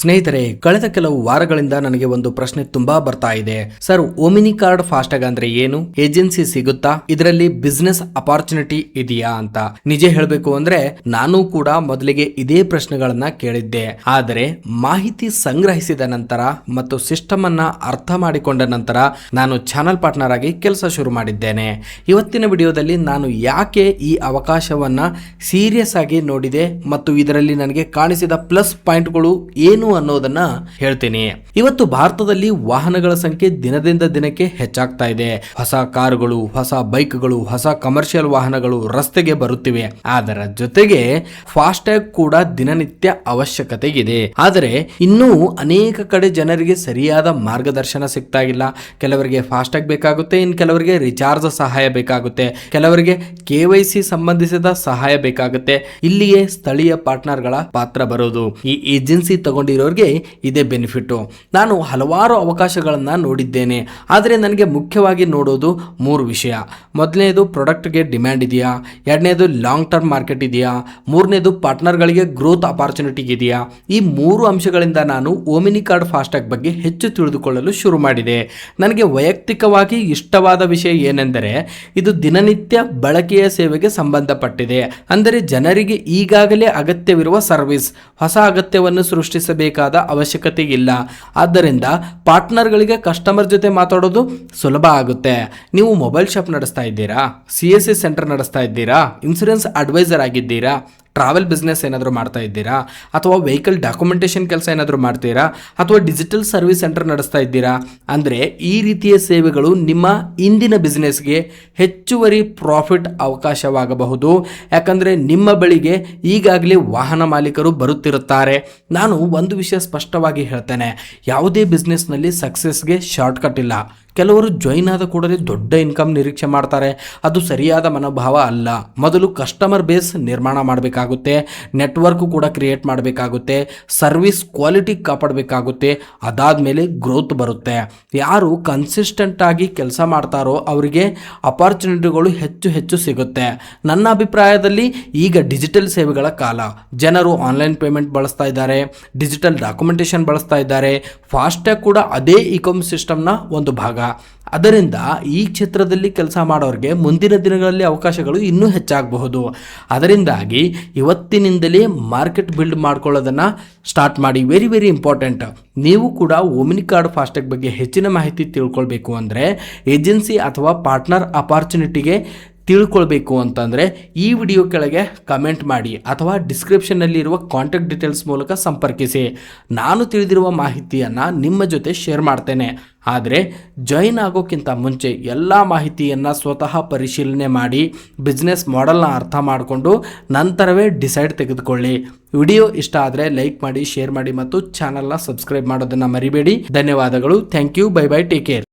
ಸ್ನೇಹಿತರೆ, ಕಳೆದ ಕೆಲವು ವಾರಗಳಿಂದ ನನಗೆ ಒಂದು ಪ್ರಶ್ನೆ ತುಂಬಾ ಬರ್ತಾ ಇದೆ. ಸರ್, ಓಮಿನಿ ಕಾರ್ಡ್ ಫಾಸ್ಟ್ಯಾಗ್ ಅಂದ್ರೆ ಏನು? ಏಜೆನ್ಸಿ ಸಿಗುತ್ತಾ? ಇದರಲ್ಲಿ ಬಿಸ್ನೆಸ್ ಅಪಾರ್ಚುನಿಟಿ ಇದೆಯಾ ಅಂತ. ನಿಜ ಹೇಳಬೇಕು ಅಂದ್ರೆ ನಾನು ಕೂಡ ಮೊದಲಿಗೆ ಇದೇ ಪ್ರಶ್ನೆಗಳನ್ನ ಕೇಳಿದ್ದೆ. ಆದರೆ ಮಾಹಿತಿ ಸಂಗ್ರಹಿಸಿದ ನಂತರ ಮತ್ತು ಸಿಸ್ಟಮ್ ಅನ್ನ ಅರ್ಥ ಮಾಡಿಕೊಂಡ ನಂತರ ನಾನು ಚಾನಲ್ ಪಾರ್ಟ್ನರ್ ಆಗಿ ಕೆಲಸ ಶುರು ಮಾಡಿದ್ದೇನೆ. ಇವತ್ತಿನ ವಿಡಿಯೋದಲ್ಲಿ ನಾನು ಯಾಕೆ ಈ ಅವಕಾಶವನ್ನ ಸೀರಿಯಸ್ ಆಗಿ ನೋಡಿದೆ ಮತ್ತು ಇದರಲ್ಲಿ ನನಗೆ ಕಾಣಿಸಿದ ಪ್ಲಸ್ ಪಾಯಿಂಟ್ಗಳು ಏನು ಅನ್ನೋದನ್ನ ಹೇಳ್ತೀನಿ. ಇವತ್ತು ಭಾರತದಲ್ಲಿ ವಾಹನಗಳ ಸಂಖ್ಯೆ ದಿನದಿಂದ ದಿನಕ್ಕೆ ಹೆಚ್ಚಾಗ್ತಾ ಇದೆ. ಹೊಸ ಕಾರುಗಳು, ಹೊಸ ಬೈಕ್ಗಳು, ಹೊಸ ಕಮರ್ಷಿಯಲ್ ವಾಹನಗಳು ರಸ್ತೆಗೆ ಬರುತ್ತಿವೆ. ಅದರ ಜೊತೆಗೆ ಫಾಸ್ಟ್ಯಾಗ್ ಕೂಡ ದಿನನಿತ್ಯ ಅವಶ್ಯಕತೆ ಇದೆ. ಆದರೆ ಇನ್ನೂ ಅನೇಕ ಕಡೆ ಜನರಿಗೆ ಸರಿಯಾದ ಮಾರ್ಗದರ್ಶನ ಸಿಗ್ತಾ ಇಲ್ಲ. ಕೆಲವರಿಗೆ ಫಾಸ್ಟ್ಯಾಗ್ ಬೇಕಾಗುತ್ತೆ, ಇನ್ನು ಕೆಲವರಿಗೆ ರಿಚಾರ್ಜ್ ಸಹಾಯ ಬೇಕಾಗುತ್ತೆ, ಕೆಲವರಿಗೆ KYC ಸಂಬಂಧಿಸಿದ ಸಹಾಯ ಬೇಕಾಗುತ್ತೆ. ಇಲ್ಲಿಯೇ ಸ್ಥಳೀಯ ಪಾರ್ಟ್ನರ್ಗಳ ಪಾತ್ರ ಬರೋದು. ಈ ಏಜೆನ್ಸಿ ತಗೊಂಡಿರೋರಿಗೆ ಇದೇ ಬೆನಿಫಿಟ್. ನಾನು ಹಲವಾರು ಅವಕಾಶಗಳನ್ನ ನೋಡಿದ್ದೇನೆ, ಆದರೆ ನನಗೆ ಮುಖ್ಯವಾಗಿ ನೋಡೋದು 3 ವಿಷಯ. ಮೊದಲನೇದು ಪ್ರಾಡಕ್ಟ್ಗೆ ಡಿಮ್ಯಾಂಡ್ ಇದೆಯಾ, ಎರಡನೇದು ಲಾಂಗ್ ಟರ್ಮ್ ಮಾರ್ಕೆಟ್ ಇದೆಯಾ, ಮೂರನೇದು ಪಾರ್ಟ್ನರ್ಗಳಿಗೆ ಗ್ರೋತ್ ಅಪಾರ್ಚುನಿಟಿ ಇದೆಯಾ. ಈ 3 ಅಂಶಗಳಿಂದ ನಾನು ಓಮಿನಿ ಕಾರ್ಡ್ ಫಾಸ್ಟ್ಯಾಗ್ ಬಗ್ಗೆ ಹೆಚ್ಚು ತಿಳಿದುಕೊಳ್ಳಲು ಶುರು ಮಾಡಿದೆ. ನನಗೆ ವೈಯಕ್ತಿಕವಾಗಿ ಇಷ್ಟವಾದ ವಿಷಯ ಏನೆಂದರೆ ಇದು ದಿನನಿತ್ಯ ಬಳಕೆಯ ಸೇವೆಗೆ ಸಂಬಂಧಪಟ್ಟಿದೆ. ಅಂದರೆ ಜನರಿಗೆ ಈಗಾಗಲೇ ಅಗತ್ಯವಿರುವ ಸರ್ವಿಸ್, ಹೊಸ ಅಗತ್ಯವನ್ನು ಸೃಷ್ಟಿಸಬೇಕಾದ ಅವಶ್ಯಕತೆ ಇಲ್ಲ. ಆದ್ದರಿಂದ ಪಾರ್ಟ್ನರ್ಗಳಿಗೆ ಕಸ್ಟಮರ್ ಜೊತೆ ಮಾತಾಡೋದು ಸುಲಭ ಆಗುತ್ತೆ. ನೀವು ಮೊಬೈಲ್ ಶಾಪ್ ನಡೆಸ್ತಾ ಇದ್ದೀರಾ, CSC ಸೆಂಟರ್ ನಡೆಸ್ತಾ ಇದ್ದೀರಾ, ಇನ್ಸೂರೆನ್ಸ್ ಅಡ್ವೈಸರ್ ಆಗಿದ್ದೀರಾ, ಟ್ರಾವೆಲ್ ಬಿಸ್ನೆಸ್ ಏನಾದರೂ ಮಾಡ್ತಾ ಇದ್ದೀರಾ, ಅಥವಾ ವೆಹಿಕಲ್ ಡಾಕ್ಯುಮೆಂಟೇಶನ್ ಕೆಲಸ ಏನಾದರೂ ಮಾಡ್ತೀರಾ, ಅಥವಾ ಡಿಜಿಟಲ್ ಸರ್ವಿಸ್ ಸೆಂಟರ್ ನಡೆಸ್ತಾ ಇದ್ದೀರಾ ಅಂದರೆ ಈ ರೀತಿಯ ಸೇವೆಗಳು ನಿಮ್ಮ ಇಂದಿನ ಬಿಸ್ನೆಸ್ಗೆ ಹೆಚ್ಚುವರಿ ಪ್ರಾಫಿಟ್ ಅವಕಾಶವಾಗಬಹುದು. ಯಾಕಂದರೆ ನಿಮ್ಮ ಬಳಿಗೆ ಈಗಾಗಲೇ ವಾಹನ ಮಾಲೀಕರು ಬರುತ್ತಿರುತ್ತಾರೆ. ನಾನು ಒಂದು ವಿಷಯ ಸ್ಪಷ್ಟವಾಗಿ ಹೇಳ್ತೇನೆ, ಯಾವುದೇ ಬಿಸ್ನೆಸ್ನಲ್ಲಿ ಸಕ್ಸಸ್ಗೆ ಶಾರ್ಟ್ಕಟ್ ಇಲ್ಲ. ಕೆಲವರು ಜಾಯಿನ್ ಆದ ಕೂಡಲೇ ದೊಡ್ಡ ಇನ್ಕಮ್ ನಿರೀಕ್ಷೆ ಮಾಡ್ತಾರೆ. ಅದು ಸರಿಯಾದ ಮನೋಭಾವ ಅಲ್ಲ. ಮೊದಲು ಕಸ್ಟಮರ್ ಬೇಸ್ ನಿರ್ಮಾಣ ಮಾಡಬೇಕಾಗುತ್ತೆ, ನೆಟ್ವರ್ಕ್ ಕೂಡ ಕ್ರಿಯೇಟ್ ಮಾಡಬೇಕಾಗುತ್ತೆ, ಸರ್ವಿಸ್ ಕ್ವಾಲಿಟಿ ಕಾಪಾಡಬೇಕಾಗುತ್ತೆ, ಅದಾದಮೇಲೆ ಗ್ರೋತ್ ಬರುತ್ತೆ. ಯಾರು ಕನ್ಸಿಸ್ಟೆಂಟ್ ಆಗಿ ಕೆಲಸ ಮಾಡ್ತಾರೋ ಅವರಿಗೆ ಅಪಾರ್ಚುನಿಟಿಗಳು ಹೆಚ್ಚು ಹೆಚ್ಚು ಸಿಗುತ್ತೆ. ನನ್ನ ಅಭಿಪ್ರಾಯದಲ್ಲಿ ಈಗ ಡಿಜಿಟಲ್ ಸೇವೆಗಳ ಕಾಲ. ಜನರು ಆನ್ಲೈನ್ ಪೇಮೆಂಟ್ ಬಳಸ್ತಾ ಇದ್ದಾರೆ, ಡಿಜಿಟಲ್ ಡಾಕ್ಯುಮೆಂಟೇಶನ್ ಬಳಸ್ತಾ ಇದ್ದಾರೆ. ಫಾಸ್ಟ್ಯಾಗ್ ಕೂಡ ಅದೇ ಇಕಾಮ್ ಸಿಸ್ಟಮ್ನ ಒಂದು ಭಾಗ. ಅದರಿಂದ ಈ ಕ್ಷೇತ್ರದಲ್ಲಿ ಕೆಲಸ ಮಾಡೋರಿಗೆ ಮುಂದಿನ ದಿನಗಳಲ್ಲಿ ಅವಕಾಶಗಳು ಇನ್ನೂ ಹೆಚ್ಚಾಗಬಹುದು. ಅದರಿಂದಾಗಿ ಇವತ್ತಿನಿಂದಲೇ ಮಾರ್ಕೆಟ್ ಬಿಲ್ಡ್ ಮಾಡ್ಕೊಳ್ಳೋದನ್ನು ಸ್ಟಾರ್ಟ್ ಮಾಡಿ. Very very important. ನೀವು ಕೂಡ ಓಮಿನಿ ಕಾರ್ಡ್ ಫಾಸ್ಟ್ಯಾಗ್ ಬಗ್ಗೆ ಹೆಚ್ಚಿನ ಮಾಹಿತಿ ತಿಳ್ಕೊಳ್ಬೇಕು ಅಂದರೆ, ಏಜೆನ್ಸಿ ಅಥವಾ ಪಾರ್ಟ್ನರ್ ಅಪಾರ್ಚುನಿಟಿಗೆ ತಿಳ್ಕೊಳ್ಬೇಕು ಅಂತಂದರೆ ಈ ವಿಡಿಯೋ ಕೆಳಗೆ ಕಮೆಂಟ್ ಮಾಡಿ ಅಥವಾ ಡಿಸ್ಕ್ರಿಪ್ಷನ್ನಲ್ಲಿ ಇರುವ ಕಾಂಟ್ಯಾಕ್ಟ್ ಡೀಟೇಲ್ಸ್ ಮೂಲಕ ಸಂಪರ್ಕಿಸಿ. ನಾನು ತಿಳಿದಿರುವ ಮಾಹಿತಿಯನ್ನು ನಿಮ್ಮ ಜೊತೆ ಶೇರ್ ಮಾಡ್ತೇನೆ. ಆದರೆ ಜಾಯಿನ್ ಆಗೋಕ್ಕಿಂತ ಮುಂಚೆ ಎಲ್ಲ ಮಾಹಿತಿಯನ್ನು ಸ್ವತಃ ಪರಿಶೀಲನೆ ಮಾಡಿ ಬಿಸ್ನೆಸ್ ಮಾಡೆಲ್ನ ಅರ್ಥ ಮಾಡಿಕೊಂಡು ನಂತರವೇ ಡಿಸೈಡ್ ತೆಗೆದುಕೊಳ್ಳಿ. ವಿಡಿಯೋ ಇಷ್ಟ ಆದರೆ ಲೈಕ್ ಮಾಡಿ, ಶೇರ್ ಮಾಡಿ ಮತ್ತು ಚಾನಲ್ನ ಸಬ್ಸ್ಕ್ರೈಬ್ ಮಾಡೋದನ್ನು ಮರಿಬೇಡಿ. ಧನ್ಯವಾದಗಳು. Thank you. Bye bye. Take care.